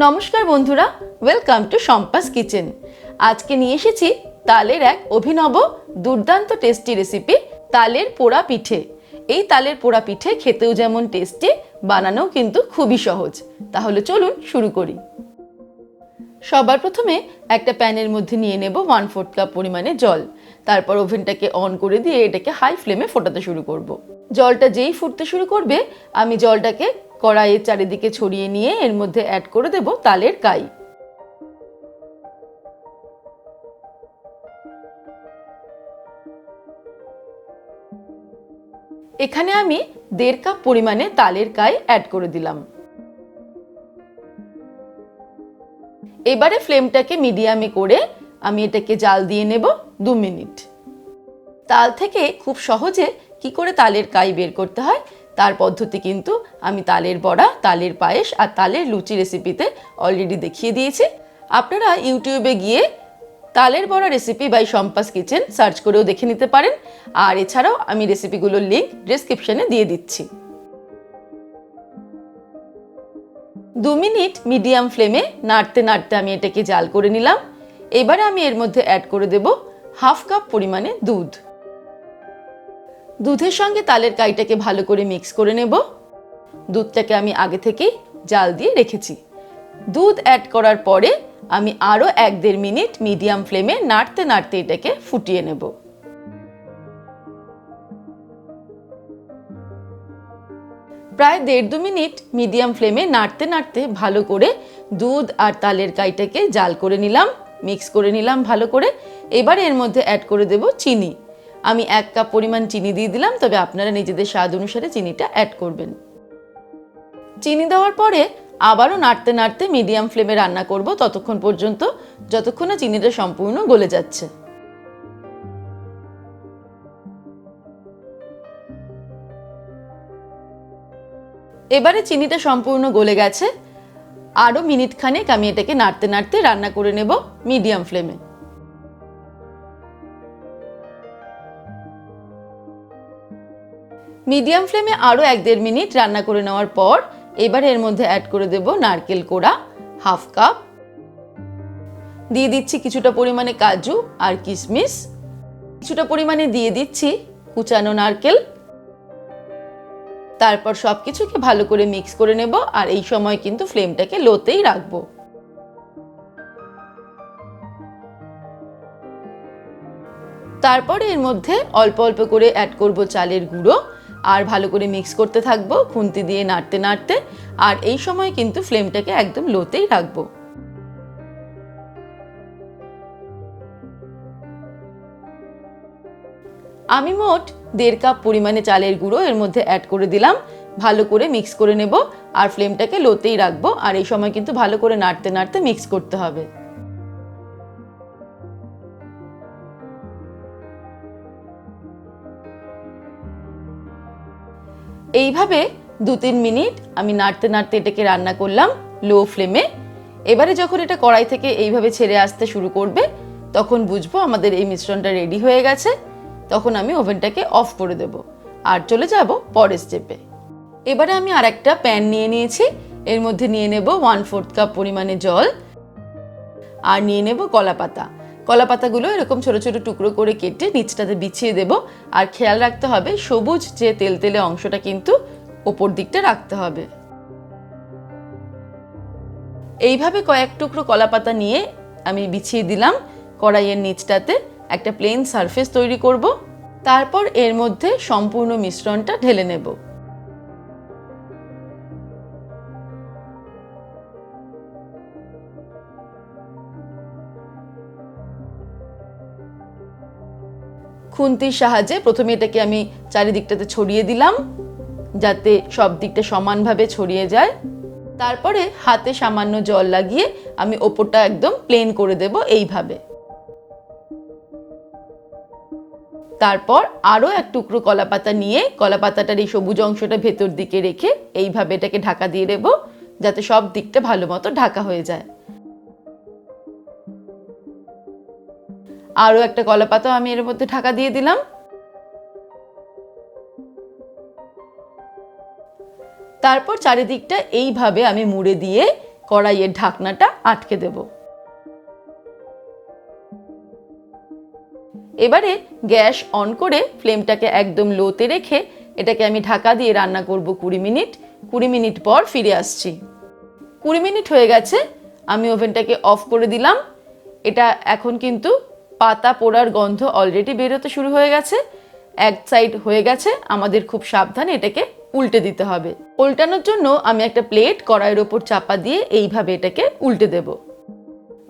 নমস্কার বন্ধুরা, welcome to Shampa's kitchen. আজকে নিয়ে এসেছি তালের এক অভিনব দুর্দান্ত টেস্টি রেসিপি, তালের পোড়া পিঠে। এই তালের পোড়া পিঠে খেতেও যেমন টেস্টি, বানানোও কিন্তু খুবই সহজ। তাহলে চলুন শুরু করি। সবার প্রথমে একটা প্যানের মধ্যে নিয়ে নেব 1/4 কাপ পরিমাণে জল। তারপর ওভেনটাকে অন করে দিয়ে এটাকে হাই ফ্লেমে ফোটাতে শুরু করব। জলটা যেই ফুটতে শুরু করবে, আমি জলটাকে কড়াইয়ের চারিদিকে ছড়িয়ে নিয়ে এর মধ্যে অ্যাড করে দেব তালের কাই। এখানে আমি 1.5 কাপ পরিমাণে তালের কাই অ্যাড করে দিলাম। এবারে ফ্লেমটাকে মিডিয়ামে করে আমি এটাকে জাল দিয়ে নেব 2 মিনিট। তাল থেকে খুব সহজে কি করে তালের কাই বের করতে হয় তার পদ্ধতি কিন্তু আমি তালের বড়া, তালের পায়েস আর তালের লুচি রেসিপিতে অলরেডি দেখিয়ে দিয়েছি। আপনারা ইউটিউবে গিয়ে তালের বড়া recipe by Shampa's kitchen search করেও দেখে নিতে পারেন। আর এছাড়াও আমি রেসিপিগুলোর লিঙ্ক ডেসক্রিপশনে দিয়ে দিচ্ছি। 2 মিনিট মিডিয়াম ফ্লেমে নাড়তে নাড়তে আমি এটাকে জাল করে নিলাম। এবারে আমি এর মধ্যে অ্যাড করে দেব 1/2 কাপ পরিমাণে দুধ। দুধের সঙ্গে তালের কাইটাকে ভালো করে মিক্স করে নেব। দুধটাকে আমি আগে থেকেই জাল দিয়ে রেখেছি। দুধ অ্যাড করার পরে আমি আরও 1-1.5 মিনিট মিডিয়াম ফ্লেমে নাড়তে নাড়তে এটাকে ফুটিয়ে নেব। প্রায় 1.5-2 মিনিট মিডিয়াম ফ্লেমে নাড়তে নাড়তে ভালো করে দুধ আর তালের কাইটাকে জাল করে নিলাম, মিক্স করে নিলাম ভালো করে। এবার এর মধ্যে অ্যাড করে দেব চিনি। আমি 1 কাপ পরিমাণ চিনি দিয়ে দিলাম, তবে আপনারা নিজেদের স্বাদ অনুসারে চিনিটা অ্যাড করবেন। চিনি দেওয়ার পরে আবারও নাড়তে নাড়তে মিডিয়াম ফ্লেমে রান্না করব ততক্ষণ পর্যন্ত যতক্ষণ না চিনিটা সম্পূর্ণ গলে যাচ্ছে। এবারে চিনিটা সম্পূর্ণ গলে গেছে। আরও মিনিট খানেক আমি এটাকে নাড়তে নাড়তে রান্না করে নেব মিডিয়াম ফ্লেমে। মিডিয়াম ফ্লেমে আরও 1-1.5 মিনিট রান্না করে নেওয়ার পর এবার এর মধ্যে অ্যাড করে দেব নারকেল কোড়া 1/2 কাপ। দিয়ে দিচ্ছি কিছুটা পরিমাণে কাজু আর কিশমিশ। কিছুটা পরিমাণে দিয়ে দিচ্ছি কুচানো নারকেল। তারপর সব কিছুকে ভালো করে মিক্স করে নেব। আর এই সময় কিন্তু ফ্লেমটাকে লোতেই রাখবো। তারপর এর মধ্যে অল্প অল্প করে অ্যাড করব চালের গুঁড়ো আর ভালো করে মিক্স করতে থাকবো খুন্তি দিয়ে নাড়তে নাড়তে। আর এই সময় কিন্তু ফ্লেমটাকে একদম লোতেই রাখবো। আমি মোট 1.5 কাপ পরিমাণে চালের গুঁড়ো এর মধ্যে অ্যাড করে দিলাম। ভালো করে মিক্স করে নেব আর ফ্লেমটাকে লোতেই রাখবো। আর এই সময় কিন্তু ভালো করে নাড়তে নাড়তে মিক্স করতে হবে। এইভাবে 2-3 মিনিট আমি নাড়তে নাড়তে এটাকে রান্না করলাম লো ফ্লেমে। এবারে যখন এটা কড়াই থেকে এইভাবে ছেড়ে আসতে শুরু করবে তখন বুঝবো আমাদের এই মিশ্রণটা রেডি হয়ে গেছে। তখন আমি ওভেনটাকে অফ করে দেব আর চলে যাব পরের স্টেপে। এবারে আমি আর একটা প্যান নিয়ে নিয়েছি। এর মধ্যে নিয়ে নেব 1/4 কাপ পরিমাণে জল আর নিয়ে নেব কলাপাতা। কলাপাতাগুলো এরকম ছোট ছোট টুকরো করে কেটে নিচটাতে বিছিয়ে দেব। আর খেয়াল রাখতে হবে সবুজ যে তেলতেলে অংশটা কিন্তু ওপর দিকটা রাখতে হবে। এইভাবে কয়েক টুকরো কলাপাতা নিয়ে আমি বিছিয়ে দিলাম কড়াইয়ের নিচটাতে। একটা প্লেন সারফেস তৈরি করব। তারপর এর মধ্যে সম্পূর্ণ মিশ্রণটা ঢেলে নেব। খুন্তির সাহায্যে প্রথমে এটাকে আমি চারিদিকটাতে ছড়িয়ে দিলাম যাতে সব দিকটা সমানভাবে ছড়িয়ে যায়। তারপরে হাতে সামান্য জল লাগিয়ে আমি ওপরটা একদম প্লেন করে দেব এইভাবে। তারপর আরও এক টুকরো কলাপাতা নিয়ে কলাপাতাটার এই সবুজ অংশটা ভেতর দিকে রেখে এইভাবে এটাকে ঢাকা দিয়ে দেব যাতে সব দিকটা ভালো মতো ঢাকা হয়ে যায়। আরও একটা কলাপাতা আমি এর মধ্যে ঢাকা দিয়ে দিলাম। তারপর চারিদিকটা এইভাবে আমি মুড়ে দিয়ে কড়াইয়ের ঢাকনাটা আটকে দেব। এবারে গ্যাস অন করে ফ্লেমটাকে একদম লোতে রেখে এটাকে আমি ঢাকা দিয়ে রান্না করব 20 মিনিট। 20 মিনিট পর ফিরে আসছি। 20 মিনিট হয়ে গেছে, আমি ওভেনটাকে অফ করে দিলাম। এটা এখন কিন্তু পাতা পোড়ার গন্ধ অলরেডি বেরোতে শুরু হয়ে গেছে। এক সাইড হয়ে গেছে, আমাদের খুব সাবধানে এটাকে উল্টে দিতে হবে। উল্টানোর জন্য আমি একটা প্লেট কড়াইয়ের ওপর চাপা দিয়ে এইভাবে এটাকে উল্টে দেব।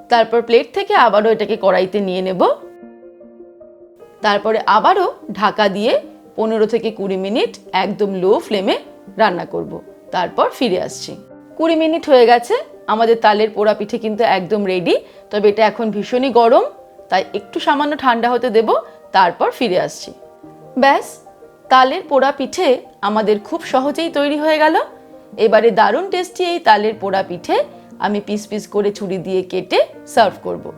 তারপর প্লেট থেকে আবারও এটাকে কড়াইতে নিয়ে নেব। তারপরে আবারও ঢাকা দিয়ে 15 থেকে 20 মিনিট একদম লো ফ্লেমে রান্না করব। তারপর ফিরে আসছি। 20 মিনিট হয়ে গেছে, আমাদের তালের পোড়া পিঠে কিন্তু একদম রেডি। তবে এটা এখন ভীষণই গরম, তাই একটু সামান্য ঠান্ডা হতে দেব, তারপর ফিরে আসছি। ব্যাস, তালের পোড়া পিঠে আমাদের খুব সহজেই তৈরি হয়ে গেল। এবারে দারুণ টেস্টি এই তালের পোড়া পিঠে আমি পিস পিস করে ছুরি দিয়ে কেটে সার্ভ করব।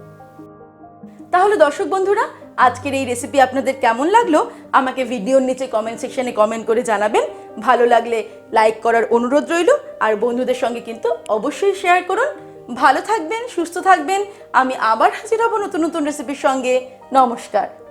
তাহলে দর্শক বন্ধুরা, আজকের এই রেসিপি আপনাদের কেমন লাগলো আমাকে ভিডিওর নিচে কমেন্ট সেকশনে কমেন্ট করে জানাবেন। ভালো লাগলে লাইক করার অনুরোধ রইল, আর বন্ধুদের সঙ্গে কিন্তু অবশ্যই শেয়ার করুন। ভালো থাকবেন, সুস্থ থাকবেন। আমি আবার হাজির হব নতুন নতুন রেসিপির সঙ্গে। নমস্কার।